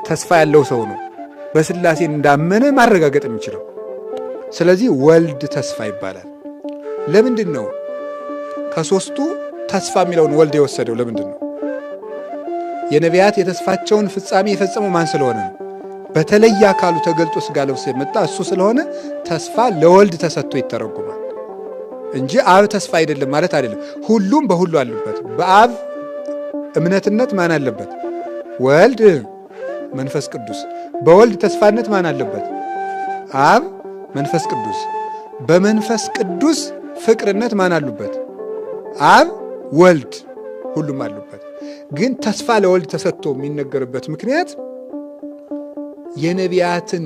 ተስፋ ያለው ሰው ነው በሥላሴ እንዳመነ ማረጋገጥ የሚችለው። ስለዚህ ወልድ ተስፋ ይባላል። ለምንድን ነው ከሦስቱ ተስፋ የሚለውን ወልድ የወሰደው? ለምንድን ነው? የነቢያት የተስፋቸውን ፍጻሜ የፈጸመው ማን ስለሆነ ነው? በተለየ አካሉ ተገልጦ ሥጋ ለብሶ የመጣ እሱ ስለሆነ ተስፋ ለወልድ ተሰጥቶ ይተረጎማል እንጂ አብ ተስፋ አይደለም ማለት አይደለም። ሁሉም በሁሉ አሉበት። በአብ እምነትነት ማን አለበት? ወልድ መንፈስ ቅዱስ። በወልድ ተስፋነት ማን አለበት? አብ መንፈስ ቅዱስ። በመንፈስ ቅዱስ ፍቅርነት ማን አሉበት? አብ ወልድ፣ ሁሉም አሉበት። ግን ተስፋ ለወልድ ተሰጥቶ የሚነገርበት ምክንያት የነቢያትን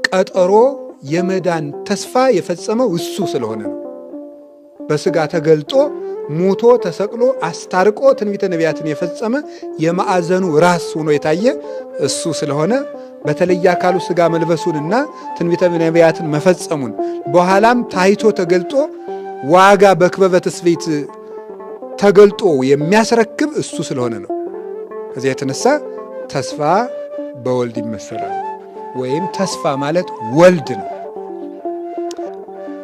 ቀጠሮ የመዳን ተስፋ የፈጸመው እሱ ስለሆነ ነው። በሥጋ ተገልጦ ሞቶ ተሰቅሎ አስታርቆ ትንቢተ ነቢያትን የፈጸመ የማዕዘኑ ራስ ሆኖ የታየ እሱ ስለሆነ በተለየ አካሉ ሥጋ መልበሱንና ትንቢተ ነቢያትን መፈጸሙን በኋላም ታይቶ ተገልጦ ዋጋ በክበበ ትስብእት ተገልጦ የሚያስረክብ እሱ ስለሆነ ነው። ከዚያ የተነሳ ተስፋ በወልድ ይመሰላል። ወይም ተስፋ ማለት ወልድ ነው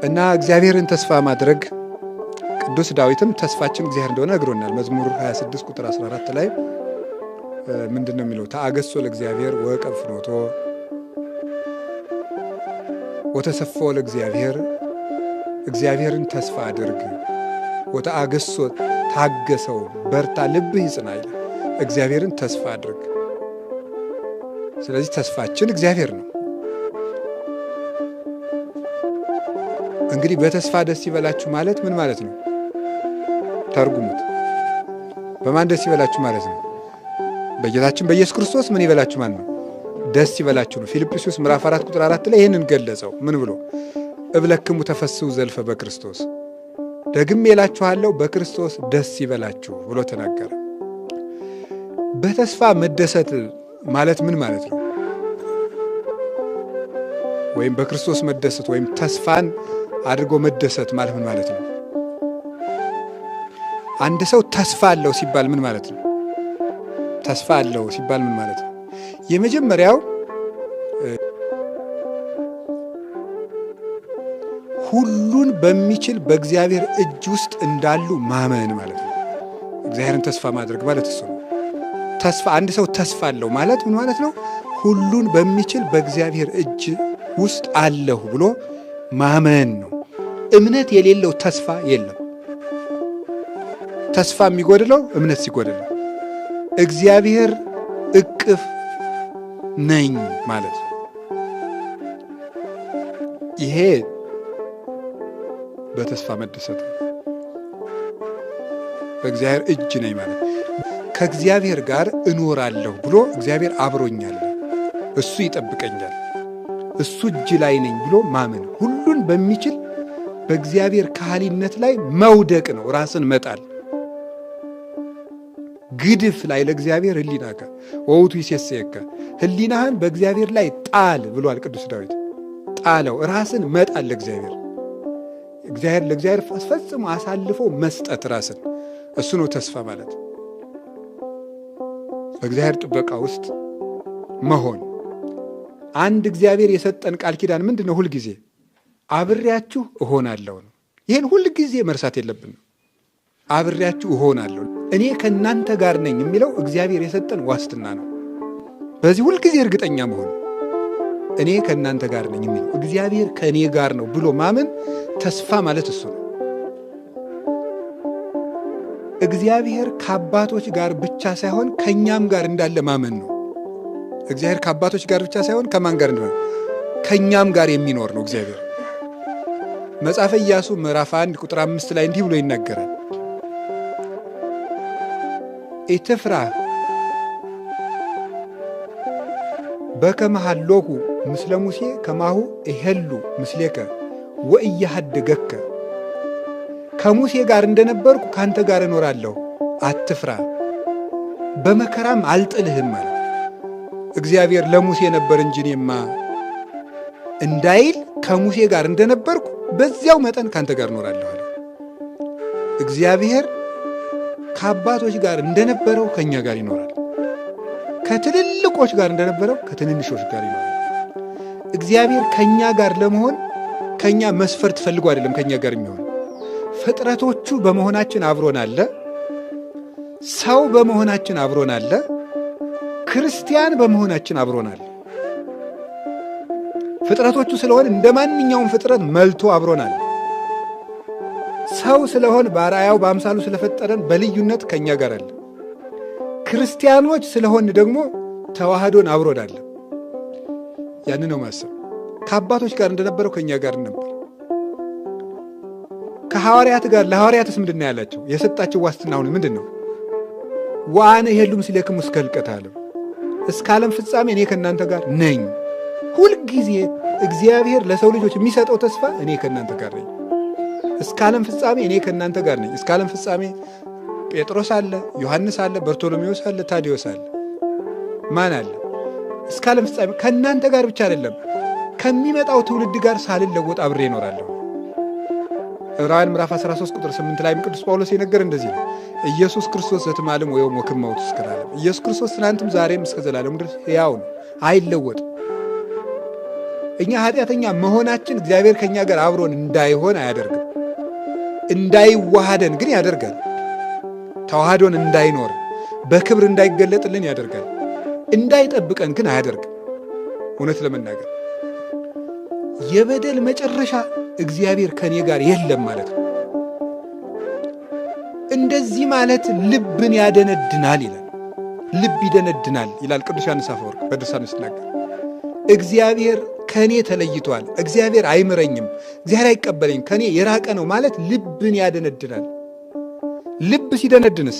እና እግዚአብሔርን ተስፋ ማድረግ ቅዱስ ዳዊትም ተስፋችን እግዚአብሔር እንደሆነ ነግሮናል። መዝሙር 26 ቁጥር 14 ላይ ምንድን ነው የሚለው? ተአገሶ ለእግዚአብሔር ወቀብ ፍኖቶ ወተሰፎ ለእግዚአብሔር፣ እግዚአብሔርን ተስፋ አድርግ። ወተአገሶ ታገሰው፣ በርታ፣ ልብህ ይጽና ይላል። እግዚአብሔርን ተስፋ አድርግ። ስለዚህ ተስፋችን እግዚአብሔር ነው። እንግዲህ በተስፋ ደስ ይበላችሁ ማለት ምን ማለት ነው? ተርጉሙት። በማን ደስ ይበላችሁ ማለት ነው? በጌታችን በኢየሱስ ክርስቶስ ምን ይበላችሁ ማለት ነው? ደስ ይበላችሁ ነው። ፊልጵስዩስ ምዕራፍ 4 ቁጥር 4 ላይ ይህንን ገለጸው። ምን ብሎ? እብለክሙ ተፈስሑ ዘልፈ በክርስቶስ፣ ደግሜ እላችኋለሁ በክርስቶስ ደስ ይበላችሁ ብሎ ተናገረ። በተስፋ መደሰት ማለት ምን ማለት ነው? ወይም በክርስቶስ መደሰት ወይም ተስፋን አድርጎ መደሰት ማለት ምን ማለት ነው? አንድ ሰው ተስፋ አለው ሲባል ምን ማለት ነው? ተስፋ አለው ሲባል ምን ማለት ነው? የመጀመሪያው ሁሉን በሚችል በእግዚአብሔር እጅ ውስጥ እንዳሉ ማመን ማለት ነው። እግዚአብሔርን ተስፋ ማድረግ ማለት እሱ ነው። ተስፋ አንድ ሰው ተስፋ አለው ማለት ምን ማለት ነው? ሁሉን በሚችል በእግዚአብሔር እጅ ውስጥ አለሁ ብሎ ማመን ነው። እምነት የሌለው ተስፋ የለም። ተስፋ የሚጎድለው እምነት ሲጎድል ነው። እግዚአብሔር እቅፍ ነኝ ማለት ነው። ይሄ በተስፋ መደሰት ነው። በእግዚአብሔር እጅ ነኝ ማለት ከእግዚአብሔር ጋር እኖራለሁ ብሎ እግዚአብሔር አብሮኛል፣ እሱ ይጠብቀኛል፣ እሱ እጅ ላይ ነኝ ብሎ ማመን። ሁሉን በሚችል በእግዚአብሔር ካህሊነት ላይ መውደቅ ነው፣ ራስን መጣል። ግድፍ ላይ ለእግዚአብሔር ህሊናከ ወውቱ ይሴሰየከ፣ ህሊናህን በእግዚአብሔር ላይ ጣል ብሏል ቅዱስ ዳዊት። ጣለው፣ ራስን መጣል ለእግዚአብሔር። ለእግዚአብሔር ፈጽሞ አሳልፎ መስጠት ራስን፣ እሱ ነው ተስፋ ማለት። በእግዚአብሔር ጥበቃ ውስጥ መሆን። አንድ እግዚአብሔር የሰጠን ቃል ኪዳን ምንድን ነው? ሁልጊዜ አብሬያችሁ እሆናለሁ ነው። ይህን ሁልጊዜ መርሳት የለብንም። አብሬያችሁ እሆናለሁ፣ እኔ ከእናንተ ጋር ነኝ የሚለው እግዚአብሔር የሰጠን ዋስትና ነው። በዚህ ሁልጊዜ እርግጠኛ መሆን፣ እኔ ከእናንተ ጋር ነኝ የሚለው እግዚአብሔር ከእኔ ጋር ነው ብሎ ማመን ተስፋ ማለት እሱ ነው። እግዚአብሔር ከአባቶች ጋር ብቻ ሳይሆን ከእኛም ጋር እንዳለ ማመን ነው። እግዚአብሔር ከአባቶች ጋር ብቻ ሳይሆን ከማን ጋር እንደሆነ ከእኛም ጋር የሚኖር ነው እግዚአብሔር። መጽሐፈ ኢያሱ ምዕራፍ 1 ቁጥር 5 ላይ እንዲህ ብሎ ይናገራል። ኢትፍራህ በከመ ሀሎኩ ምስለ ሙሴ ከማሁ እሄሉ ምስሌከ ወኢያሃድገከ፣ ከሙሴ ጋር እንደነበርኩ ካንተ ጋር እኖራለሁ፣ አትፍራ፣ በመከራም አልጥልህም ማለት እግዚአብሔር ለሙሴ ነበር እንጂ እኔማ እንዳይል ከሙሴ ጋር እንደነበርኩ በዚያው መጠን ካንተ ጋር እኖራለሁ አለ። እግዚአብሔር ከአባቶች ጋር እንደነበረው ከእኛ ጋር ይኖራል። ከትልልቆች ጋር እንደነበረው ከትንንሾች ጋር ይኖራል። እግዚአብሔር ከኛ ጋር ለመሆን ከኛ መስፈርት ፈልጎ አይደለም ከኛ ጋር የሚሆን። ፍጥረቶቹ በመሆናችን አብሮን አለ። ሰው በመሆናችን አብሮን አለ። ክርስቲያን በመሆናችን አብሮን አለ። ፍጥረቶቹ ስለሆን እንደ ማንኛውም ፍጥረት መልቶ አብሮን አለ። ሰው ስለሆን በአርአያው በአምሳሉ ስለፈጠረን በልዩነት ከኛ ጋር አለ። ክርስቲያኖች ስለሆን ደግሞ ተዋህዶን አብሮን አለ። ያን ነው ማሰብ። ከአባቶች ጋር እንደነበረው ከኛ ጋር ነበር። ከሐዋርያት ጋር ለሐዋርያትስ ምንድን ነው ያላቸው? የሰጣቸው ዋስትና አሁን ምንድን ነው? ወአነ ሄሉም ሲለክሙ እስከ ህልቀተ ዓለም፣ እስከ ዓለም ፍጻሜ እኔ ከእናንተ ጋር ነኝ። ሁልጊዜ እግዚአብሔር ለሰው ልጆች የሚሰጠው ተስፋ እኔ ከእናንተ ጋር ነኝ፣ እስከ ዓለም ፍጻሜ እኔ ከእናንተ ጋር ነኝ። እስከ ዓለም ፍጻሜ ጴጥሮስ አለ፣ ዮሐንስ አለ፣ በርቶሎሜዎስ አለ፣ ታዲዮስ አለ። ማን አለ? እስከ ዓለም ፍጻሜ ከእናንተ ጋር ብቻ አይደለም ከሚመጣው ትውልድ ጋር ሳልለወጥ አብሬ እኖራለሁ። ዕብራውያን ምዕራፍ 13 ቁጥር 8 ላይም ቅዱስ ጳውሎስ የነገር እንደዚህ ነው። ኢየሱስ ክርስቶስ ዘትማልም ወይም ወክም መውት እስከ ዓለም። ኢየሱስ ክርስቶስ ትናንትም ዛሬም እስከ ዘላለም ድረስ ሕያው ነው፣ አይለወጥም። እኛ ኃጢአተኛ መሆናችን እግዚአብሔር ከኛ ጋር አብሮን እንዳይሆን አያደርግም። እንዳይዋሃደን ግን ያደርጋል። ተዋህዶን እንዳይኖር በክብር እንዳይገለጥልን ያደርጋል። እንዳይጠብቀን ግን አያደርግም። እውነት ለመናገር የበደል መጨረሻ እግዚአብሔር ከኔ ጋር የለም ማለት ነው። እንደዚህ ማለት ልብን ያደነድናል ይላል። ልብ ይደነድናል ይላል ቅዱስ ዮሐንስ አፈወርቅ በድርሳኑ ሲናገር። እግዚአብሔር ከኔ ተለይቷል፣ እግዚአብሔር አይምረኝም፣ እግዚአብሔር አይቀበለኝም፣ ከኔ የራቀ ነው ማለት ልብን ያደነድናል። ልብ ሲደነድንስ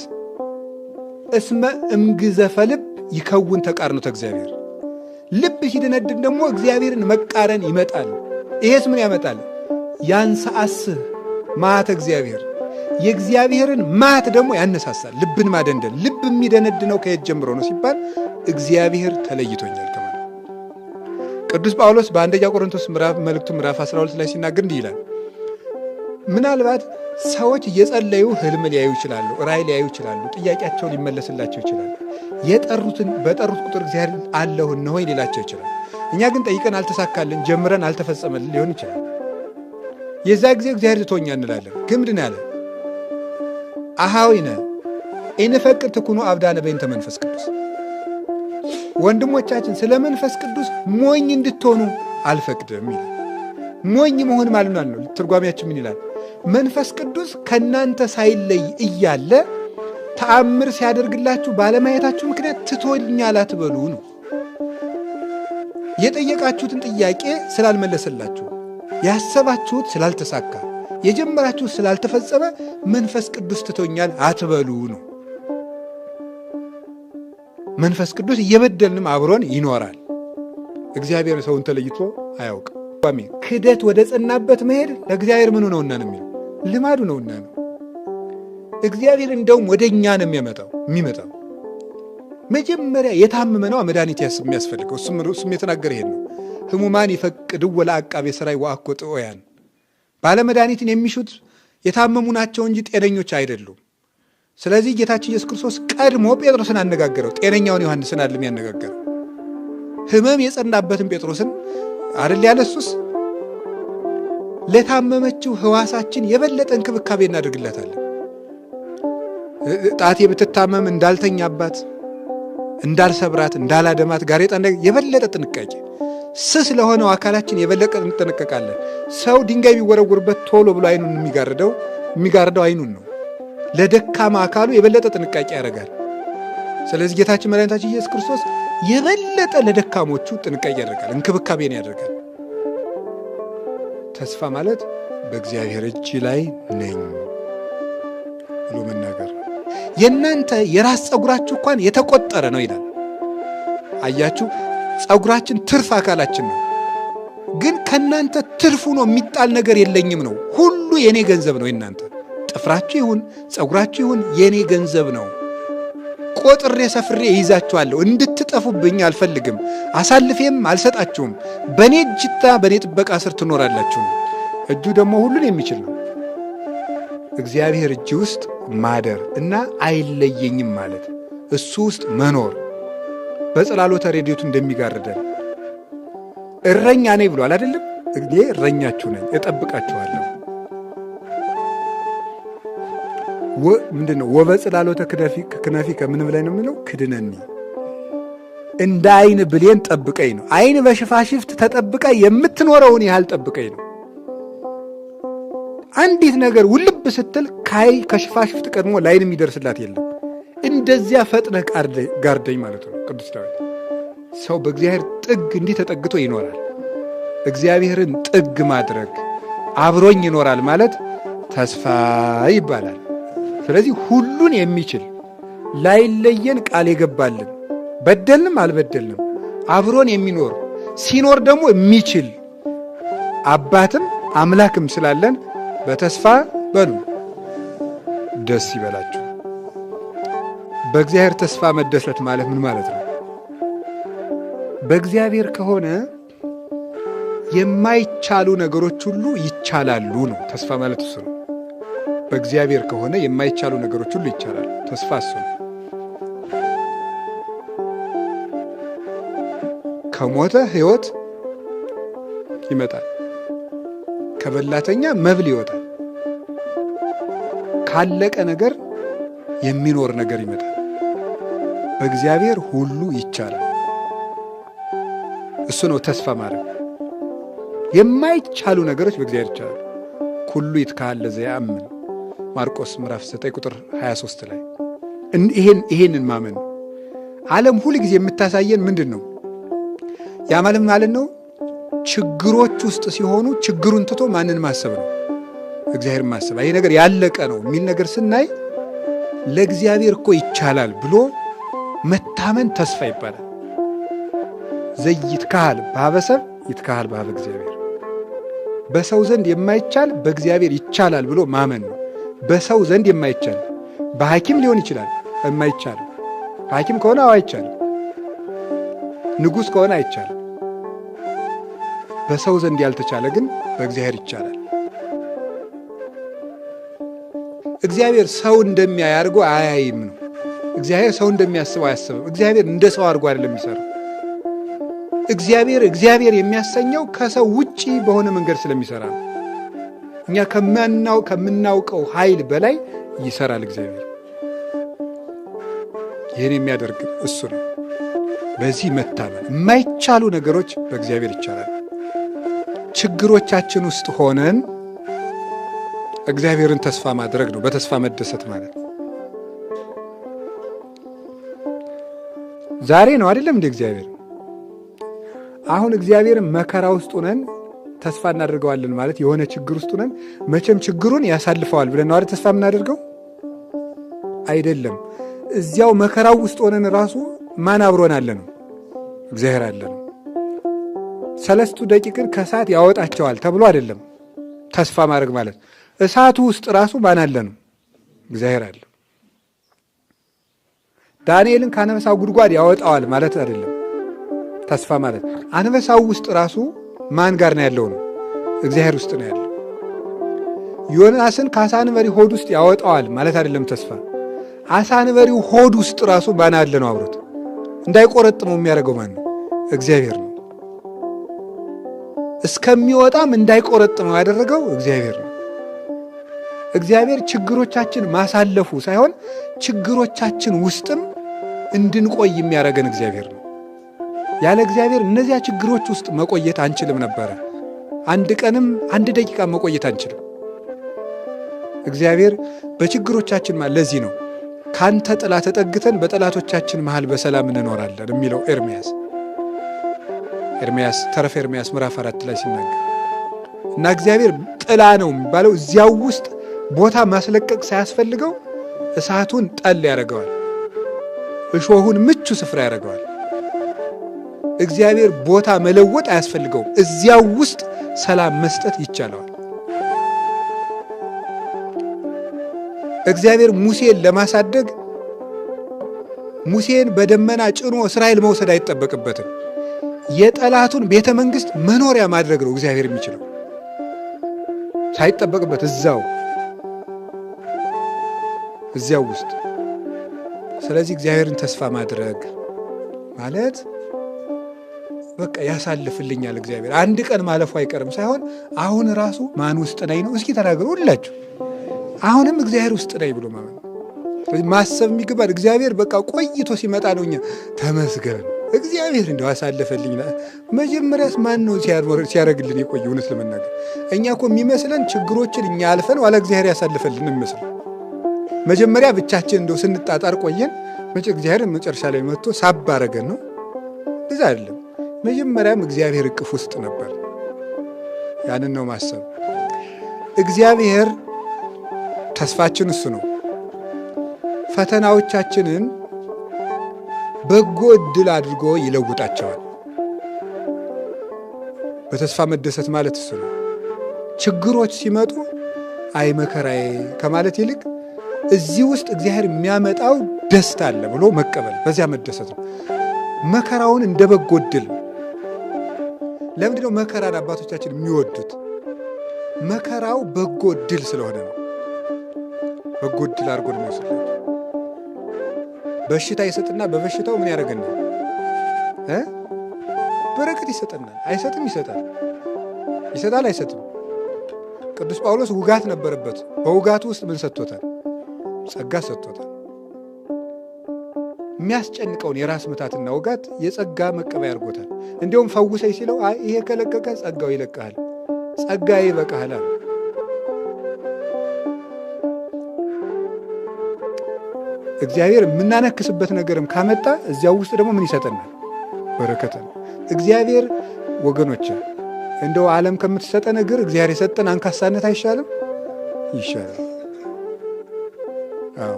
እስመ እምግዘፈ ልብ ይከውን ተቃርኖተ እግዚአብሔር። ልብ ሲደነድን ደግሞ እግዚአብሔርን መቃረን ይመጣል። ይሄስ ምን ያመጣል? ያንሳአስህ መዓተ እግዚአብሔር፣ የእግዚአብሔርን መዓት ደግሞ ያነሳሳል። ልብን ማደንደን። ልብ የሚደነድነው ከየት ጀምሮ ነው ሲባል እግዚአብሔር ተለይቶኛል ከማለት። ቅዱስ ጳውሎስ በአንደኛ ቆሮንቶስ መልእክቱ ምዕራፍ 12 ላይ ሲናገር እንዲህ ይላል። ምናልባት ሰዎች እየጸለዩ ህልም ሊያዩ ይችላሉ፣ ራእይ ሊያዩ ይችላሉ፣ ጥያቄያቸው ሊመለስላቸው ይችላል። በጠሩት ቁጥር እግዚአብሔር አለሁ እነሆ ሊላቸው ይችላል። እኛ ግን ጠይቀን አልተሳካልን፣ ጀምረን አልተፈጸመልን ሊሆን ይችላል። የዛ ጊዜ እግዚአብሔር ትቶኛ እንላለን። ግን ምንድን ያለ አሃዊነ ኢንፈቅድ ትኩኑ አብዳነ በእንተ መንፈስ ቅዱስ። ወንድሞቻችን ስለ መንፈስ ቅዱስ ሞኝ እንድትሆኑ አልፈቅድም ይላል። ሞኝ መሆን ማለት ነው። ትርጓሜያችን ምን ይላል? መንፈስ ቅዱስ ከእናንተ ሳይለይ እያለ ተአምር ሲያደርግላችሁ ባለማየታችሁ ምክንያት ትቶኛል አትበሉ ነው። የጠየቃችሁትን ጥያቄ ስላልመለሰላችሁ፣ ያሰባችሁት ስላልተሳካ፣ የጀመራችሁት ስላልተፈጸመ መንፈስ ቅዱስ ትቶኛል አትበሉ ነው። መንፈስ ቅዱስ እየበደልንም አብሮን ይኖራል። እግዚአብሔር ሰውን ተለይቶ አያውቅም። ክደት ወደ ጸናበት መሄድ ለእግዚአብሔር ምኑ ነውና ነው የሚለው፣ ልማዱ ነውና ነው። እግዚአብሔር እንደውም ወደ እኛ ነው የሚመጣው። መጀመሪያ የታመመ ነው መድኃኒት የሚያስፈልገው። እሱም የተናገረ ይሄን ነው። ህሙማን ይፈቅድዎ ለዐቃቤ ሥራይ ወአኮ ጥዑያን። ባለመድኃኒትን የሚሹት የታመሙ ናቸው እንጂ ጤነኞች አይደሉም። ስለዚህ ጌታችን ኢየሱስ ክርስቶስ ቀድሞ ጴጥሮስን አነጋገረው። ጤነኛውን ዮሐንስን አይደለም ያነጋገረው። ህመም የጸናበትን ጴጥሮስን አይደል ያለሱስ። ለታመመችው ህዋሳችን የበለጠ እንክብካቤ እናደርግላታለን። ጣቴ ብትታመም እንዳልተኛባት፣ እንዳልሰብራት፣ እንዳላደማት ጋሬጣ የበለጠ ጥንቃቄ፣ ስስ ለሆነው አካላችን የበለጠ እንጠነቀቃለን። ሰው ድንጋይ ቢወረውርበት ቶሎ ብሎ አይኑን የሚጋርደው አይኑን ነው። ለደካማ አካሉ የበለጠ ጥንቃቄ ያደርጋል። ስለዚህ ጌታችን መድኃኒታችን ኢየሱስ ክርስቶስ የበለጠ ለደካሞቹ ጥንቃቄ ያደርጋል፣ እንክብካቤን ያደርጋል። ተስፋ ማለት በእግዚአብሔር እጅ ላይ ነኝ ብሎ መናገር። የእናንተ የራስ ፀጉራችሁ እንኳን የተቆጠረ ነው ይላል። አያችሁ፣ ፀጉራችን ትርፍ አካላችን ነው። ግን ከእናንተ ትርፉ ነው የሚጣል ነገር የለኝም ነው። ሁሉ የኔ ገንዘብ ነው። የእናንተ ጥፍራችሁ ይሁን ፀጉራችሁ ይሁን የኔ ገንዘብ ነው። ቆጥሬ ሰፍሬ ይይዛችኋለሁ። እንድትጠፉብኝ አልፈልግም። አሳልፌም አልሰጣችሁም። በእኔ እጅታ በእኔ ጥበቃ ስር ትኖራላችሁ ነው። እጁ ደግሞ ሁሉን የሚችል ነው። እግዚአብሔር እጅ ውስጥ ማደር እና አይለየኝም ማለት እሱ ውስጥ መኖር በጽላሎተ ረድኤቱ እንደሚጋርደን እረኛ ነኝ ብሏል አይደለም? እኔ እረኛችሁ ነኝ እጠብቃችኋለሁ። ምንድነው? ወበጽላሎተ ክነፊከ ምን ብላይ ነው የሚለው? ክድነኒ፣ እንደ አይን ብሌን ጠብቀኝ ነው። አይን በሽፋሽፍት ተጠብቃ የምትኖረውን ያህል ጠብቀኝ ነው። አንዲት ነገር ውልብ ስትል ከሽፋሽፍት ቀድሞ ላይን የሚደርስላት የለም። እንደዚያ ፈጥነህ ጋርደኝ ማለት ነው ቅዱስ ዳዊት። ሰው በእግዚአብሔር ጥግ እንዲህ ተጠግቶ ይኖራል። እግዚአብሔርን ጥግ ማድረግ አብሮኝ ይኖራል ማለት ተስፋ ይባላል። ስለዚህ ሁሉን የሚችል ላይለየን ቃል የገባልን በደልንም አልበደልንም አብሮን የሚኖር ሲኖር ደግሞ የሚችል አባትም አምላክም ስላለን በተስፋ በሉ ደስ ይበላችሁ። በእግዚአብሔር ተስፋ መደሰት ማለት ምን ማለት ነው? በእግዚአብሔር ከሆነ የማይቻሉ ነገሮች ሁሉ ይቻላሉ ነው። ተስፋ ማለት እሱ ነው። በእግዚአብሔር ከሆነ የማይቻሉ ነገሮች ሁሉ ይቻላሉ። ተስፋ እሱ ነው። ከሞተ ሕይወት ይመጣል። ከበላተኛ መብል ይወጣል። ካለቀ ነገር የሚኖር ነገር ይመጣል። በእግዚአብሔር ሁሉ ይቻላል። እሱ ነው ተስፋ ማድረግ። የማይቻሉ ነገሮች በእግዚአብሔር ይቻላል። ኩሉ ይትካሀል ለዘየአምን ማርቆስ ምዕራፍ 9 ቁጥር 23 ላይ ይሄንን ማመን ነው። ዓለም ሁል ጊዜ የምታሳየን ምንድን ነው? ያ ማለት ነው ችግሮች ውስጥ ሲሆኑ ችግሩን ትቶ ማንን ማሰብ ነው? እግዚአብሔር ማሰብ። ይሄ ነገር ያለቀ ነው የሚል ነገር ስናይ ለእግዚአብሔር እኮ ይቻላል ብሎ መታመን ተስፋ ይባላል። ዘይትካሀል በኀበ ሰብእ ይትካሀል በኀበ እግዚአብሔር። በሰው ዘንድ የማይቻል በእግዚአብሔር ይቻላል ብሎ ማመን ነው። በሰው ዘንድ የማይቻል በሐኪም ሊሆን ይችላል የማይቻል ሐኪም ከሆነ አይቻልም። ንጉሥ ከሆነ አይቻልም። በሰው ዘንድ ያልተቻለ ግን በእግዚአብሔር ይቻላል። እግዚአብሔር ሰው እንደሚያይ አድርጎ አያይም ነው። እግዚአብሔር ሰው እንደሚያስበው አያስብም። እግዚአብሔር እንደ ሰው አድርጎ አይደለም የሚሰራው። እግዚአብሔር የሚያሰኘው ከሰው ውጪ በሆነ መንገድ ስለሚሰራ ነው። እኛ ከምናውቀው ኃይል በላይ ይሰራል እግዚአብሔር። ይህን የሚያደርግ እሱ ነው። በዚህ መታመን የማይቻሉ ነገሮች በእግዚአብሔር ይቻላል። ችግሮቻችን ውስጥ ሆነን እግዚአብሔርን ተስፋ ማድረግ ነው በተስፋ መደሰት ማለት። ዛሬ ነው አይደለም እንደ እግዚአብሔር። አሁን እግዚአብሔርን መከራ ውስጥ ሆነን ተስፋ እናደርገዋለን ማለት የሆነ ችግር ውስጥ ሆነን መቼም ችግሩን ያሳልፈዋል ብለን ነው አይደል ተስፋ የምናደርገው? አይደለም። እዚያው መከራው ውስጥ ሆነን ራሱ ማን አብሮን አለ ነው? እግዚአብሔር አለ ነው። 3 ደቂቅን ከእሳት ያወጣቸዋል ተብሎ አይደለም ተስፋ ማድረግ ማለት። እሳቱ ውስጥ ራሱ ማን አለ ነው? እግዚአብሔር አለ። ዳንኤልን ከአንበሳው ጉድጓድ ያወጣዋል ማለት አይደለም ተስፋ ማለት። አንበሳው ውስጥ ራሱ ማን ጋር ነው ያለው ነው? እግዚአብሔር ውስጥ ነው ያለው። ዮናስን ከአሳ አንበሪ ሆድ ውስጥ ያወጣዋል ማለት አይደለም ተስፋ። አሳ አንበሪው ሆድ ውስጥ ራሱ ማን አለ ነው አብሮት። እንዳይቆረጥመው የሚያደርገው ማን ነው? እግዚአብሔር ነው። እስከሚወጣም እንዳይቆረጥመው ያደረገው እግዚአብሔር ነው። እግዚአብሔር ችግሮቻችን ማሳለፉ ሳይሆን ችግሮቻችን ውስጥም እንድንቆይ የሚያደርገን እግዚአብሔር ነው። ያለ እግዚአብሔር እነዚያ ችግሮች ውስጥ መቆየት አንችልም ነበረ። አንድ ቀንም 1 ደቂቃ መቆየት አንችልም። እግዚአብሔር በችግሮቻችን ለዚህ ነው ካንተ ጥላ ተጠግተን በጠላቶቻችን መሃል በሰላም እንኖራለን የሚለው ኤርምያስ ተረፈ ኤርምያስ ምዕራፍ 4 ላይ ሲናገር እና እግዚአብሔር ጥላ ነው የሚባለው እዚያው ውስጥ ቦታ ማስለቀቅ ሳያስፈልገው እሳቱን ጠል ያደርገዋል፣ እሾሁን ምቹ ስፍራ ያደርገዋል። እግዚአብሔር ቦታ መለወጥ አያስፈልገውም። እዚያው ውስጥ ሰላም መስጠት ይቻለዋል። እግዚአብሔር ሙሴን ለማሳደግ ሙሴን በደመና ጭኖ እስራኤል መውሰድ አይጠበቅበትም። የጠላቱን ቤተ መንግሥት መኖሪያ ማድረግ ነው እግዚአብሔር የሚችለው ሳይጠበቅበት እዚያው ውስጥ። ስለዚህ እግዚአብሔርን ተስፋ ማድረግ ማለት በቃ ያሳልፍልኛል እግዚአብሔር። አንድ ቀን ማለፉ አይቀርም ሳይሆን አሁን ራሱ ማን ውስጥ ነኝ ነው። እስኪ ተናገሩ ሁላችሁ። አሁንም እግዚአብሔር ውስጥ ነኝ ብሎ ማሰብ የሚገባል። እግዚአብሔር በቃ ቆይቶ ሲመጣ ነው እኛ ተመስገን እግዚአብሔር እንደው አሳልፈልኝ። መጀመሪያስ ማን ነው ሲያደርግልን የቆየ? እውነት ለመናገር እኛ እኮ የሚመስለን ችግሮችን እኛ አልፈን ዋላ እግዚአብሔር ያሳልፈልን የሚመስለው። መጀመሪያ ብቻችን እንደው ስንጣጣር ቆየን፣ እግዚአብሔር መጨረሻ ላይ መጥቶ ሳብ አረገን ነው። እዛ አይደለም። መጀመሪያም እግዚአብሔር እቅፍ ውስጥ ነበር። ያንን ነው ማሰብ። እግዚአብሔር ተስፋችን እሱ ነው። ፈተናዎቻችንን በጎ ዕድል አድርጎ ይለውጣቸዋል። በተስፋ መደሰት ማለት እሱ ነው። ችግሮች ሲመጡ አይ መከራዬ ከማለት ይልቅ እዚህ ውስጥ እግዚአብሔር የሚያመጣው ደስታ አለ ብሎ መቀበል፣ በዚያ መደሰት ነው። መከራውን እንደ በጎ ዕድል። ለምንድነው መከራን አባቶቻችን የሚወዱት? መከራው በጎ ዕድል ስለሆነ ነው። በጎ ዕድል አድርጎ ነው የሚወስድላቸው። በሽታ ይሰጥና በበሽታው ምን ያደርገናል? በረከት ይሰጠናል። አይሰጥም? ይሰጣል። ይሰጣል? አይሰጥም? ቅዱስ ጳውሎስ ውጋት ነበረበት። በውጋቱ ውስጥ ምን ሰጥቶታል? ጸጋ ሰጥቶታል። የሚያስጨንቀውን የራስ ምታትና ውጋት የጸጋ መቀበያ አድርጎታል። እንዲሁም ፈውሰኝ ሲለው አይ ይሄ ከለቀቀ ጸጋው ይለቅሃል፣ ጸጋዬ ይበቃሃል አለ። እግዚአብሔር የምናነክስበት ነገርም ካመጣ እዚያው ውስጥ ደግሞ ምን ይሰጠናል? በረከት ነው። እግዚአብሔር ወገኖች እንደው ዓለም ከምትሰጠን እግር እግዚአብሔር የሰጠን አንካሳነት አይሻልም? ይሻላል። አዎ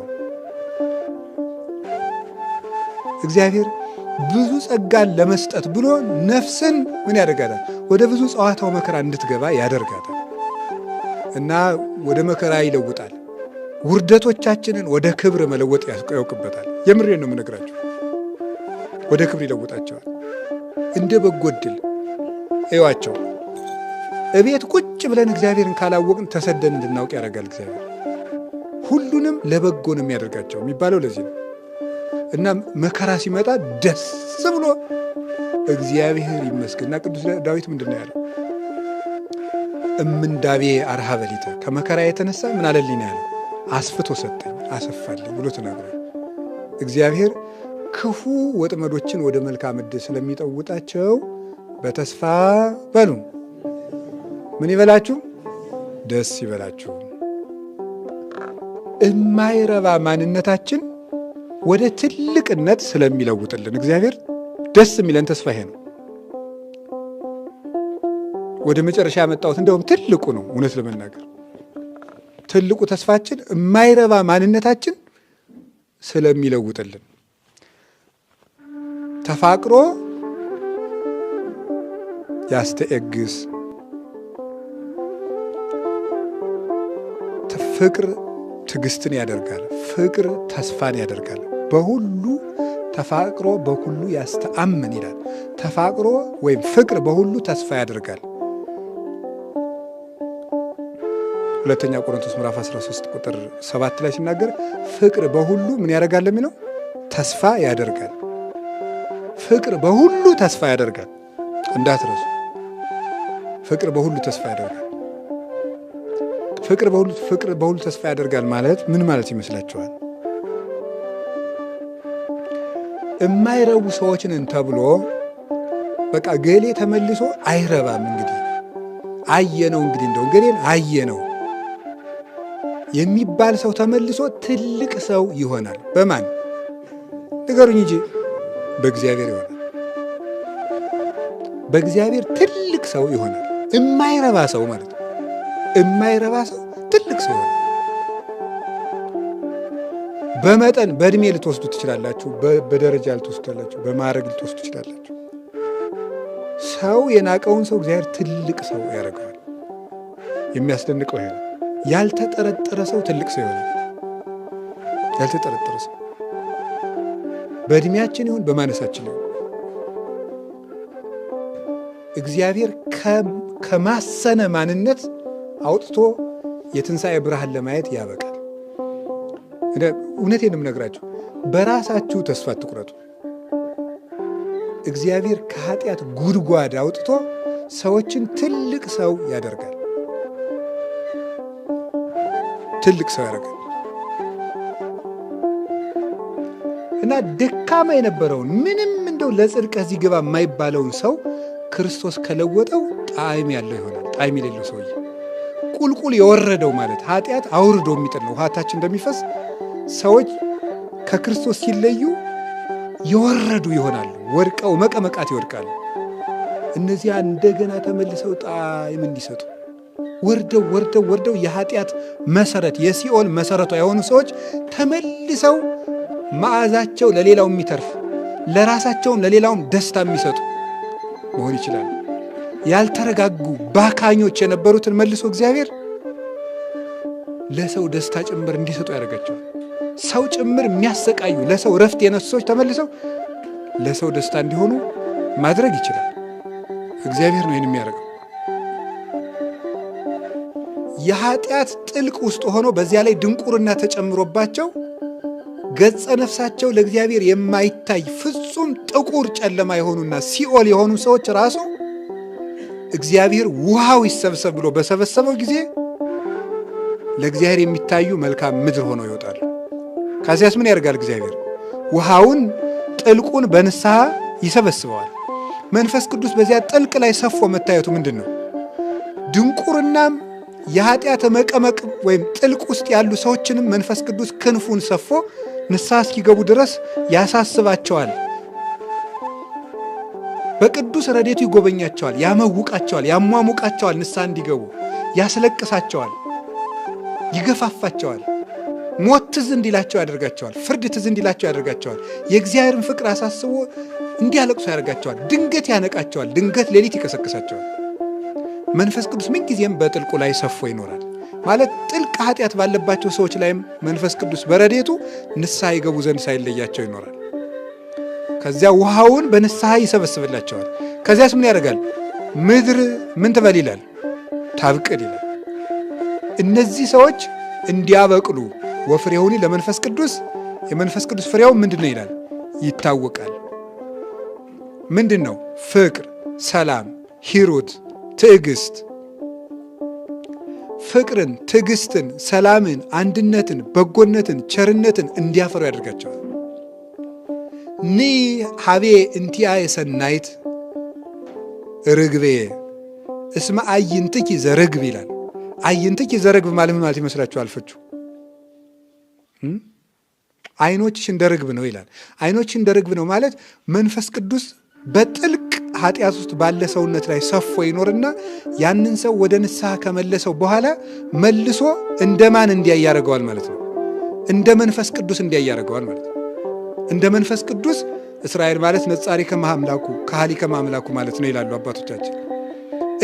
እግዚአብሔር ብዙ ጸጋን ለመስጠት ብሎ ነፍስን ምን ያደርጋታል? ወደ ብዙ ጸዋታው መከራ እንድትገባ ያደርጋታል እና ወደ መከራ ይለውጣል። ውርደቶቻችንን ወደ ክብር መለወጥ ያውቅበታል። የምሬን ነው የምነግራችሁ። ወደ ክብር ይለውጣቸዋል። እንደ በጎ ዕድል እዩዋቸው። እቤት ቁጭ ብለን እግዚአብሔርን ካላወቅን ተሰደን እንድናውቅ ያደርጋል እግዚአብሔር። ሁሉንም ለበጎ ነው የሚያደርጋቸው የሚባለው ለዚህ ነው። እና መከራ ሲመጣ ደስ ብሎ እግዚአብሔር ይመስገንና ቅዱስ ዳዊት ምንድን ነው ያለው? እምንዳቤ አርሃ በሊተ ከመከራ የተነሳ ምን አለልኝ ነው ያለው? አስፍቶ ሰጠኝ፣ አሰፋልኝ ብሎ ተናግሯል። እግዚአብሔር ክፉ ወጥመዶችን ወደ መልካም ዕድል ስለሚጠውጣቸው በተስፋ በሉ ምን ይበላችሁ? ደስ ይበላችሁ። እማይረባ ማንነታችን ወደ ትልቅነት ስለሚለውጥልን እግዚአብሔር ደስ የሚለን ተስፋ ይሄ ነው። ወደ መጨረሻ ያመጣሁት እንደውም ትልቁ ነው። እውነት ለመናገር ትልቁ ተስፋችን የማይረባ ማንነታችን ስለሚለውጥልን ተፋቅሮ ያስተኤግስ ፍቅር ትዕግስትን ያደርጋል። ፍቅር ተስፋን ያደርጋል። በሁሉ ተፋቅሮ በሁሉ ያስተአምን ይላል። ተፋቅሮ ወይም ፍቅር በሁሉ ተስፋ ያደርጋል። ሁለተኛ ቆሮንቶስ ምዕራፍ 13 ቁጥር 7 ላይ ሲናገር ፍቅር በሁሉ ምን ያደርጋል የሚለው ተስፋ ያደርጋል። ፍቅር በሁሉ ተስፋ ያደርጋል። እንዳትረሱ። ፍቅር በሁሉ ተስፋ ያደርጋል። ፍቅር በሁሉ ተስፋ ያደርጋል ማለት ምን ማለት ይመስላችኋል? የማይረቡ ሰዎችንን ተብሎ በቃ ገሌ ተመልሶ አይረባም። እንግዲህ አየነው፣ እንግዲህ እንደው ገሌን አየነው የሚባል ሰው ተመልሶ ትልቅ ሰው ይሆናል። በማን ንገሩኝ እንጂ በእግዚአብሔር ይሆናል። በእግዚአብሔር ትልቅ ሰው ይሆናል። የማይረባ ሰው ማለት ነው። የማይረባ ሰው ትልቅ ሰው ይሆናል። በመጠን በእድሜ ልትወስዱ ትችላላችሁ፣ በደረጃ ልትወስዳላችሁ፣ በማዕረግ ልትወስዱ ትችላላችሁ። ሰው የናቀውን ሰው እግዚአብሔር ትልቅ ሰው ያደርገዋል። የሚያስደንቀው ይሄ ነው። ያልተጠረጠረ ሰው ትልቅ ሰው ይሆናል። ያልተጠረጠረ ሰው በእድሜያችን ይሁን በማነሳችን ይሁን እግዚአብሔር ከማሰነ ማንነት አውጥቶ የትንሣኤ ብርሃን ለማየት ያበቃል። እውነቴን ነው የምነግራችሁ። በራሳችሁ ተስፋ አትቁረጡ። እግዚአብሔር ከኃጢአት ጉድጓድ አውጥቶ ሰዎችን ትልቅ ሰው ያደርጋል። ትልቅ ሰው ያደርጋል እና ደካማ የነበረውን ምንም እንደው ለጽድቅ እዚህ ግባ የማይባለውን ሰው ክርስቶስ ከለወጠው ጣዕም ያለው ይሆናል። ጣዕም የሌለው ሰውዬ ቁልቁል የወረደው ማለት ኃጢአት አውርዶ የሚጥል ነው። ውሃታችን እንደሚፈስ ሰዎች ከክርስቶስ ሲለዩ የወረዱ ይሆናሉ። ወድቀው መቀመቃት ይወድቃሉ። እነዚያ እንደገና ተመልሰው ጣዕም እንዲሰጡ ወርደው ወርደው ወርደው የኃጢአት መሰረት የሲኦል መሰረቷ የሆኑ ሰዎች ተመልሰው መዓዛቸው ለሌላው የሚተርፍ ለራሳቸውም ለሌላውም ደስታ የሚሰጡ መሆን ይችላል። ያልተረጋጉ ባካኞች የነበሩትን መልሶ እግዚአብሔር ለሰው ደስታ ጭምር እንዲሰጡ ያደርጋቸዋል። ሰው ጭምር የሚያሰቃዩ ለሰው ረፍት የነሱ ሰዎች ተመልሰው ለሰው ደስታ እንዲሆኑ ማድረግ ይችላል። እግዚአብሔር ነው ይህን የሚያደርገው። የኃጢአት ጥልቅ ውስጥ ሆኖ በዚያ ላይ ድንቁርና ተጨምሮባቸው ገጸ ነፍሳቸው ለእግዚአብሔር የማይታይ ፍጹም ጥቁር ጨለማ የሆኑና ሲኦል የሆኑ ሰዎች ራሱ እግዚአብሔር ውሃው ይሰብሰብ ብሎ በሰበሰበው ጊዜ ለእግዚአብሔር የሚታዩ መልካም ምድር ሆነው ይወጣሉ። ከዚያስ ምን ያደርጋል እግዚአብሔር? ውሃውን ጥልቁን በንስሐ ይሰበስበዋል። መንፈስ ቅዱስ በዚያ ጥልቅ ላይ ሰፎ መታየቱ ምንድን ነው? ድንቁርናም የኃጢአት መቀመቅ ወይም ጥልቅ ውስጥ ያሉ ሰዎችንም መንፈስ ቅዱስ ክንፉን ሰፎ ንስሐ እስኪገቡ ድረስ ያሳስባቸዋል። በቅዱስ ረድኤቱ ይጎበኛቸዋል፣ ያመውቃቸዋል፣ ያሟሙቃቸዋል። ንስሐ እንዲገቡ ያስለቅሳቸዋል፣ ይገፋፋቸዋል። ሞት ትዝ እንዲላቸው ያደርጋቸዋል። ፍርድ ትዝ እንዲላቸው ያደርጋቸዋል። የእግዚአብሔርን ፍቅር አሳስቦ እንዲያለቅሱ ያደርጋቸዋል። ድንገት ያነቃቸዋል። ድንገት ሌሊት ይቀሰቅሳቸዋል። መንፈስ ቅዱስ ምንጊዜም በጥልቁ ላይ ሰፎ ይኖራል። ማለት ጥልቅ ኃጢአት ባለባቸው ሰዎች ላይም መንፈስ ቅዱስ በረድኤቱ ንስሐ ይገቡ ዘንድ ሳይለያቸው ይኖራል። ከዚያ ውሃውን በንስሐ ይሰበስብላቸዋል። ከዚያስ ምን ያደርጋል? ምድር ምን ትበል ይላል? ታብቅል ይላል። እነዚህ ሰዎች እንዲያበቅሉ ወፍሬሁኒ ለመንፈስ ቅዱስ፣ የመንፈስ ቅዱስ ፍሬው ምንድን ነው ይላል? ይታወቃል። ምንድን ነው? ፍቅር፣ ሰላም፣ ሂሩት፣ ትዕግስት። ፍቅርን፣ ትዕግስትን፣ ሰላምን፣ አንድነትን፣ በጎነትን፣ ቸርነትን እንዲያፈሩ ያደርጋቸዋል። ኒ ሀቤ እንቲአየ ሰናይት ርግቤ እስመ አዕይንትኪ ዘርግብ ይላል። አዕይንትኪ ዘርግብ ማለት ምን ማለት ይመስላችኋል? ፍቹ አይኖችሽ እንደ ርግብ ነው ይላል። አይኖችሽ እንደ ርግብ ነው ማለት መንፈስ ቅዱስ በጥልቅ ኃጢአት ውስጥ ባለ ሰውነት ላይ ሰፎ ይኖርና ያንን ሰው ወደ ንስሐ ከመለሰው በኋላ መልሶ እንደማን እንዲያይ ያደርገዋል ማለት ነው። እንደ መንፈስ ቅዱስ እንዲያይ ያደርገዋል ማለት ነው። እንደ መንፈስ ቅዱስ እስራኤል ማለት ነጻሪ ከማምላኩ ካህሊ ከማምላኩ ማለት ነው ይላሉ አባቶቻችን።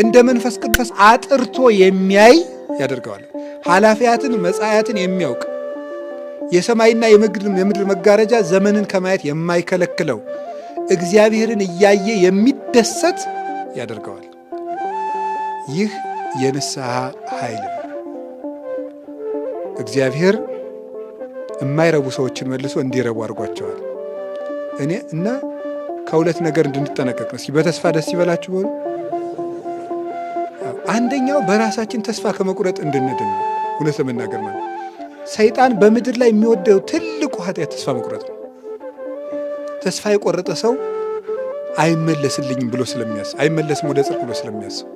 እንደ መንፈስ ቅዱስ አጥርቶ የሚያይ ያደርገዋል። ኃላፊያትን መጻያትን የሚያውቅ የሰማይና የምድር መጋረጃ ዘመንን ከማየት የማይከለክለው እግዚአብሔርን እያየ የሚደሰት ያደርገዋል። ይህ የንስሐ ኃይል ነው። እግዚአብሔር የማይረቡ ሰዎችን መልሶ እንዲረቡ አድርጓቸዋል። እኔ እና ከሁለት ነገር እንድንጠነቀቅ ነው። በተስፋ ደስ ይበላችሁ በሉ። አንደኛው በራሳችን ተስፋ ከመቁረጥ እንድንድን ነው። እውነት ለመናገር ማለት ሰይጣን በምድር ላይ የሚወደው ትልቁ ኃጢአት ተስፋ መቁረጥ ነው። ተስፋ የቆረጠ ሰው አይመለስልኝም ብሎ ስለሚያስብ፣ አይመለስም ወደ ጽድቅ ብሎ ስለሚያስብ።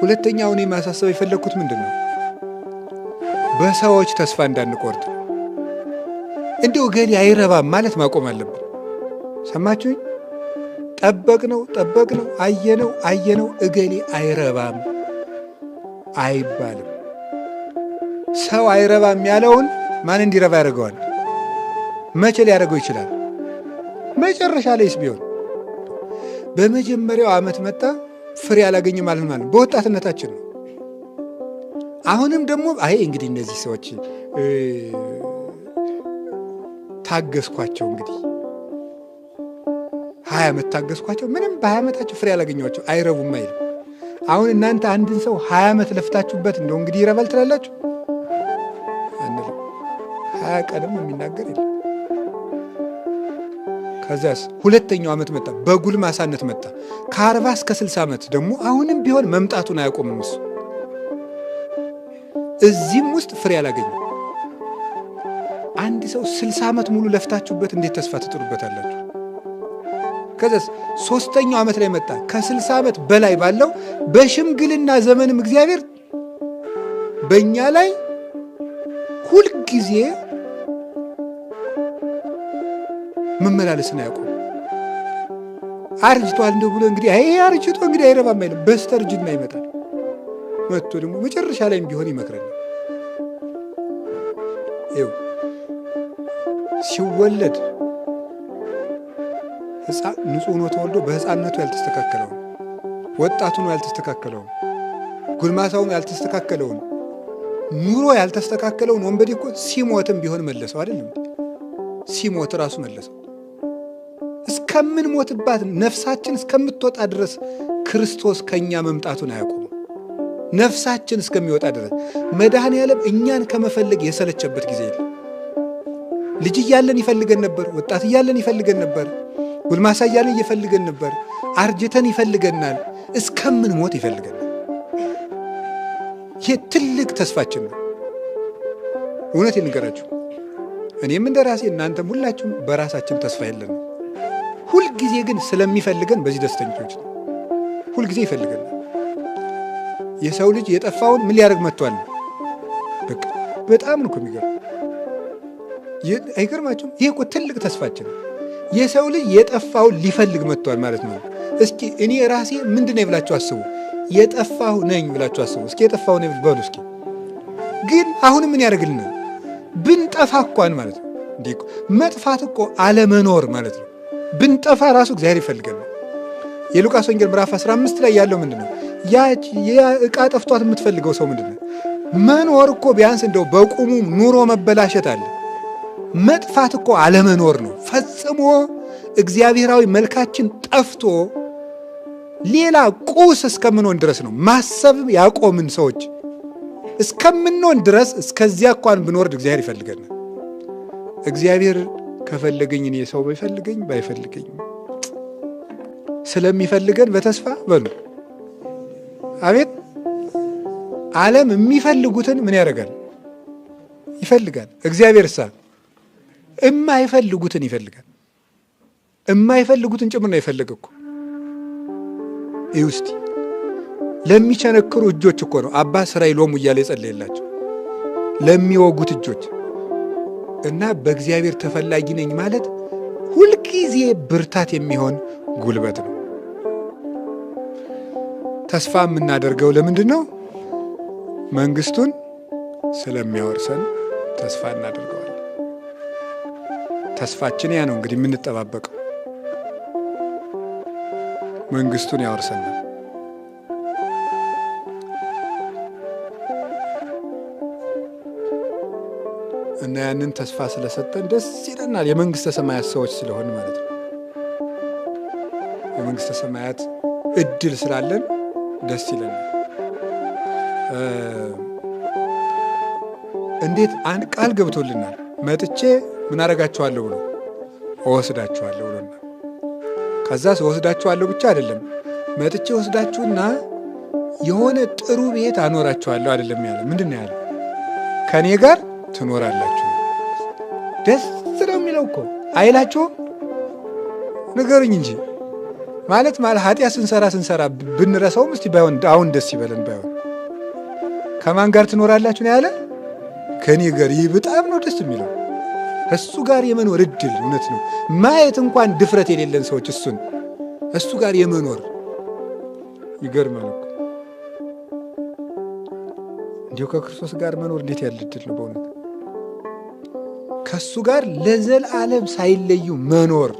ሁለተኛው እኔ ማሳሰብ የፈለግኩት ምንድን ነው? በሰዎች ተስፋ እንዳንቆርጥ። እንዲሁ ገሌ አይረባም ማለት ማቆም አለብን። ሰማችሁኝ? ጠበቅነው አየነው እገሌ አይረባም አይባልም። ሰው አይረባም ያለውን ማን እንዲረባ ያደርገዋል? መቼ ሊያደርገው ይችላል? መጨረሻ ላይስ ቢሆን በመጀመሪያው ዓመት መጣ ፍሬ አላገኘ ማለት ነው። በወጣትነታችን ነው። አሁንም ደግሞ አይ እንግዲህ እነዚህ ሰዎች ታገስኳቸው፣ እንግዲህ 20 ዓመት ታገስኳቸው፣ ምንም በ20 ዓመታቸው ፍሬ አላገኘኋቸው አይረቡም አይልም። አሁን እናንተ አንድን ሰው 20 ዓመት ለፍታችሁበት እንደው እንግዲህ ይረባል ትላላችሁ አንልም። 20 ቀንም የሚናገር የለም። ከዛስ ሁለተኛው ዓመት መጣ፣ በጉልማሳነት መጣ። ከ40 እስከ 60 ዓመት ደግሞ አሁንም ቢሆን መምጣቱን አያቆምም እሱ። እዚህም ውስጥ ፍሬ አላገኘም። አንድ ሰው 60 ዓመት ሙሉ ለፍታችሁበት እንዴት ተስፋ ትጥሉበታላችሁ? ከዛስ ሶስተኛው ዓመት ላይ መጣ። ከ60 ዓመት በላይ ባለው በሽምግልና ዘመንም እግዚአብሔር በእኛ ላይ ሁልጊዜ መመላለስን አያውቁም። አርጅቷል እንደው ብሎ እንግዲህ ይሄ አርጅቶ እንግዲህ አይረባም አይልም። በስተርጅና ይመጣል። መጥቶ ደግሞ መጨረሻ ላይም ቢሆን ይመክረናል። ይኸው ሲወለድ ሕፃን ንጹሕ ሆኖ ተወልዶ በሕፃንነቱ ያልተስተካከለውን፣ ወጣቱን ያልተስተካከለውን፣ ጉልማሳውን ያልተስተካከለውን፣ ኑሮ ያልተስተካከለውን ወንበዴ እኮ ሲሞትም ቢሆን መለሰው አይደለም? ሲሞት ራሱ መለሰው። እስከምንሞትባት ነፍሳችን እስከምትወጣ ድረስ ክርስቶስ ከኛ መምጣቱን አያቆም። ነፍሳችን እስከሚወጣ ድረስ መድኃኔዓለም እኛን ከመፈለግ የሰለቸበት ጊዜ የለም። ልጅ እያለን ይፈልገን ነበር፣ ወጣት እያለን ይፈልገን ነበር፣ ጉልማሳ እያለን ይፈልገን ነበር፣ አርጅተን ይፈልገናል፣ እስከምንሞት ይፈልገናል። ይህ ትልቅ ተስፋችን ነው። እውነት የንገራችሁ እኔም እንደ ራሴ እናንተም ሁላችሁም በራሳችን ተስፋ የለንም። ሁልጊዜ ግን ስለሚፈልገን በዚህ ደስተኞች ነው። ሁልጊዜ ይፈልገናል። የሰው ልጅ የጠፋውን ምን ሊያደርግ መጥቷል? በቃ በጣም ነው የሚገርም። አይገርማችሁም? ይሄ እኮ ትልቅ ተስፋችን ነው። የሰው ልጅ የጠፋውን ሊፈልግ መጥቷል ማለት ነው። እስኪ እኔ ራሴ ምንድን ነኝ ብላችሁ አስቡ። የጠፋሁ ነኝ ብላችሁ አስቡ። እስኪ የጠፋሁ ነኝ በሉ እስኪ። ግን አሁንም ምን ያደርግልናል? ብንጠፋ እንኳን ማለት ነው። እንዴ መጥፋት እኮ አለመኖር ማለት ነው። ብንጠፋ ራሱ እግዚአብሔር ይፈልገናል። የሉቃስ ወንጌል ምዕራፍ 15 ላይ ያለው ምንድነው? ያ ዕቃ ጠፍቷት የምትፈልገው ሰው ምንድነው? መኖር እኮ ቢያንስ እንደው በቁሙ ኑሮ መበላሸት አለ። መጥፋት እኮ አለመኖር ነው። ፈጽሞ እግዚአብሔራዊ መልካችን ጠፍቶ ሌላ ቁስ እስከምንሆን ድረስ ነው ማሰብ ያቆምን ሰዎች እስከምንሆን ድረስ። እስከዚያ እንኳን ብንወርድ እግዚአብሔር ይፈልገናል። እግዚአብሔር ከፈለገኝ እኔ ሰው ባይፈልገኝ ባይፈልገኝ ስለሚፈልገን በተስፋ በሉ አቤት። ዓለም የሚፈልጉትን ምን ያደርጋል? ይፈልጋል። እግዚአብሔር እሳ የማይፈልጉትን ይፈልጋል። የማይፈልጉትን ጭምር ነው የፈለገው እኮ። ይህ ውስጥ ለሚቸነክሩ እጆች እኮ ነው አባ ስራይ ሎሙ እያለ የጸለየላቸው ለሚወጉት እጆች። እና በእግዚአብሔር ተፈላጊ ነኝ ማለት ሁልጊዜ ብርታት የሚሆን ጉልበት ነው። ተስፋ የምናደርገው ለምንድን ነው? መንግስቱን ስለሚያወርሰን ተስፋ እናደርገዋለን። ተስፋችን ያ ነው እንግዲህ የምንጠባበቀው። መንግስቱን ያወርሰናል። እና ያንን ተስፋ ስለሰጠን ደስ ይለናል። የመንግስተ ሰማያት ሰዎች ስለሆን ማለት ነው። የመንግስተ ሰማያት እድል ስላለን ደስ ይለናል። እንዴት አንድ ቃል ገብቶልናል። መጥቼ ምን አደርጋችኋለሁ ብሎ እወስዳችኋለሁ ብሎና ከዛስ እወስዳችኋለሁ ብቻ አይደለም፣ መጥቼ ወስዳችሁና የሆነ ጥሩ ቤት አኖራችኋለሁ አይደለም ያለ። ምንድን ነው ያለ? ከኔ ጋር ትኖራላችሁ። ደስ ነው የሚለው እኮ አይላችሁም? ንገሩኝ እንጂ ማለት ኃጢአት ስንሰራ ብንረሳውም እስቲ ባይሆን አሁን ደስ ይበለን። ባይሆን ከማን ጋር ትኖራላችሁ ነው ያለ? ከኔ ጋር። ይህ በጣም ነው ደስ የሚለው። እሱ ጋር የመኖር እድል እውነት ነው። ማየት እንኳን ድፍረት የሌለን ሰዎች እሱ ጋር የመኖር ይገርማል እኮ። እንዲሁ ከክርስቶስ ጋር መኖር እንዴት ያለ እድል ነው በእውነት። ከእሱ ጋር ለዘላለም ሳይለዩ መኖር።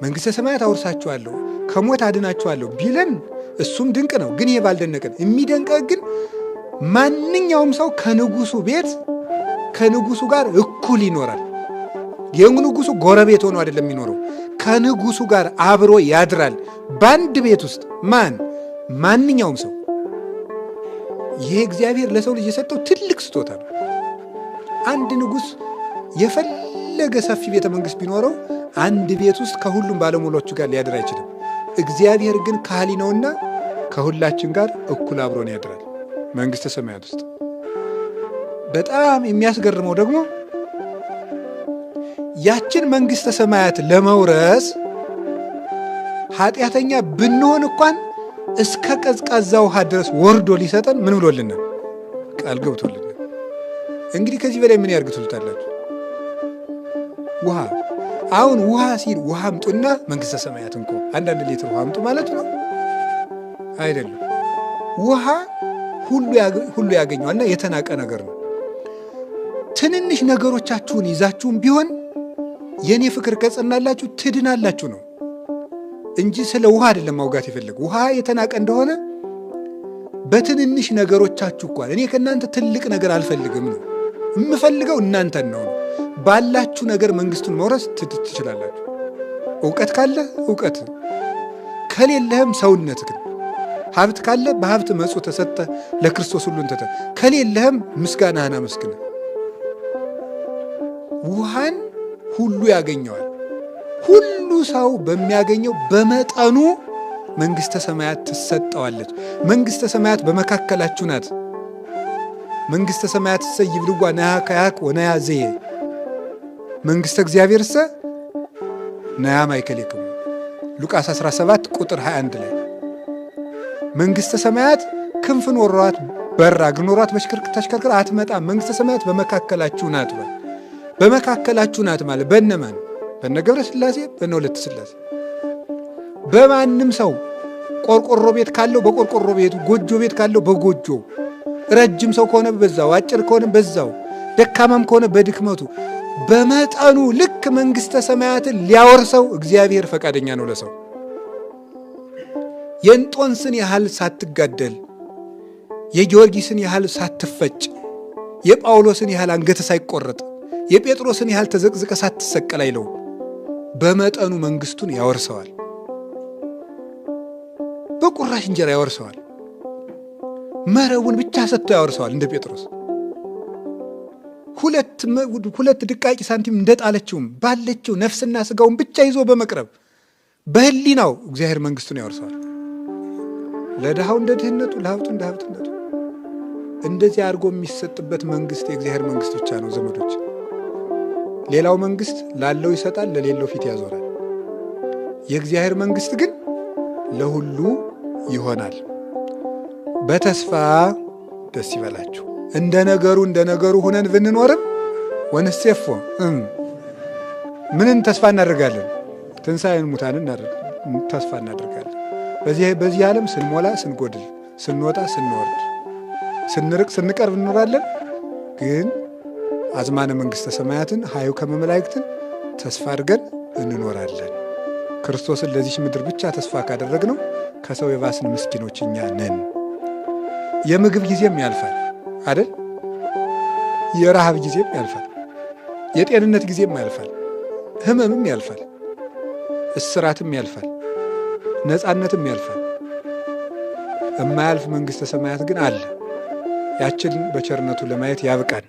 መንግሥተ ሰማያት አውርሳችኋለሁ፣ ከሞት አድናችኋለሁ ቢለን እሱም ድንቅ ነው። ግን ይሄ ባልደነቀን የሚደንቀ ግን ማንኛውም ሰው ከንጉሱ ቤት ከንጉሱ ጋር እኩል ይኖራል። የንጉሱ ጎረቤት ሆኖ አይደለም የሚኖረው፣ ከንጉሱ ጋር አብሮ ያድራል በአንድ ቤት ውስጥ። ማንኛውም ሰው። ይሄ እግዚአብሔር ለሰው ልጅ የሰጠው ትልቅ ስጦታ ነው። አንድ ንጉሥ የፈለገ ሰፊ ቤተ መንግሥት ቢኖረው አንድ ቤት ውስጥ ከሁሉም ባለሙሎቹ ጋር ሊያድር አይችልም። እግዚአብሔር ግን ካህሊ ነውና ከሁላችን ጋር እኩል አብሮን ያድራል መንግሥተ ሰማያት ውስጥ። በጣም የሚያስገርመው ደግሞ ያችን መንግሥተ ሰማያት ለመውረስ ኃጢአተኛ ብንሆን እንኳን እስከ ቀዝቃዛ ውሃ ድረስ ወርዶ ሊሰጠን ምን ብሎልናል? ቃል ገብቶልናል። እንግዲህ ከዚህ በላይ ምን ያርግ ትሉታላችሁ? ውሃ አሁን ውሃ ሲል ውሃ አምጡና መንግሥተ ሰማያት እንኳ አንዳንድ ሊትር ውሃ አምጡ ማለት ነው አይደለም። ውሃ ሁሉ ያገኘዋልና የተናቀ ነገር ነው። ትንንሽ ነገሮቻችሁን ይዛችሁም ቢሆን የኔ ፍቅር ከጸናላችሁ ትድናላችሁ ነው እንጂ ስለ ውሃ አይደለም ማውጋት የፈለገው። ውሃ የተናቀ እንደሆነ በትንንሽ ነገሮቻችሁ እንኳን እኔ ከእናንተ ትልቅ ነገር አልፈልግም ነው የምፈልገው፣ እናንተን ነው። ባላችሁ ነገር መንግሥቱን መውረስ ትችላላችሁ። እውቀት ካለ እውቀት፣ ከሌለህም ሰውነት ግን ሀብት ካለ በሀብት መጽው ተሰጠ ለክርስቶስ ሁሉን ተተ ከሌለህም ምስጋናህን አመስግነ። ውሃን ሁሉ ያገኘዋል። ሁሉ ሰው በሚያገኘው በመጠኑ መንግሥተ ሰማያት ትሰጠዋለች። መንግሥተ ሰማያት በመካከላችሁ ናት። መንግሥተ ሰማያት እሰ ይብልዋ ነያ ከያክ ወነያ ዘየ መንግሥተ እግዚአብሔር እሰ ነያ ማእከሌክሙ ሉቃስ 17 ቁጥር 21 ላይ መንግሥተ ሰማያት ክንፍ ኖሯት በራ እግር ኖሯት ተሽከርክራ አትመጣም። መንግሥተ ሰማያት በመካከላችሁ ናት። በመካከላችሁ ናት ማለት በእነማን? በነ ገብረ ሥላሴ በነ ወለተ ሥላሴ። በማንም ሰው ቆርቆሮ ቤት ካለው በቆርቆሮ ቤቱ፣ ጎጆ ቤት ካለው በጎጆ፣ ረጅም ሰው ከሆነ በዛው፣ አጭር ከሆነ በዛው፣ ደካማም ከሆነ በድክመቱ በመጠኑ ልክ መንግሥተ ሰማያትን ሊያወርሰው እግዚአብሔር ፈቃደኛ ነው ለሰው። የእንጦንስን ያህል ሳትጋደል፣ የጊዮርጊስን ያህል ሳትፈጭ፣ የጳውሎስን ያህል አንገት ሳይቆረጥ፣ የጴጥሮስን ያህል ተዘቅዝቀ ሳትሰቀል አይለው በመጠኑ መንግሥቱን ያወርሰዋል። በቁራሽ እንጀራ ያወርሰዋል። መረቡን ብቻ ሰጥቶ ያወርሰዋል። እንደ ጴጥሮስ ሁለት ድቃቂ ሳንቲም እንደጣለችውም ባለችው ነፍስና ሥጋውን ብቻ ይዞ በመቅረብ በሕሊናው እግዚአብሔር መንግሥቱን ያወርሰዋል። ለድሃው እንደ ድህነቱ፣ ለሀብቱ እንደ ሀብትነቱ እንደዚህ አድርጎ የሚሰጥበት መንግሥት የእግዚአብሔር መንግሥት ብቻ ነው ዘመዶች። ሌላው መንግሥት ላለው ይሰጣል፣ ለሌለው ፊት ያዞራል። የእግዚአብሔር መንግሥት ግን ለሁሉ ይሆናል። በተስፋ ደስ ይበላችሁ። እንደ ነገሩ ሁነን ብንኖርም ወንሴፎ ምንን ተስፋ እናደርጋለን? ትንሣኤን ሙታንን ተስፋ እናደርጋለን። በዚህ ዓለም ስንሞላ ስንጎድል፣ ስንወጣ ስንወርድ፣ ስንርቅ ስንቀርብ እንኖራለን። ግን አዝማነ መንግሥተ ሰማያትን ሀዩ ከመመላእክትን ተስፋ አድርገን እንኖራለን። ክርስቶስን ለዚች ምድር ብቻ ተስፋ ካደረግነው ከሰው የባስን ምስኪኖች እኛ ነን። የምግብ ጊዜም ያልፋል አይደል? የረሃብ ጊዜም ያልፋል። የጤንነት ጊዜም ያልፋል። ሕመምም ያልፋል። እስራትም ያልፋል። ነፃነትም ያልፋል። የማያልፍ መንግሥተ ሰማያት ግን አለ። ያችን በቸርነቱ ለማየት ያብቃን።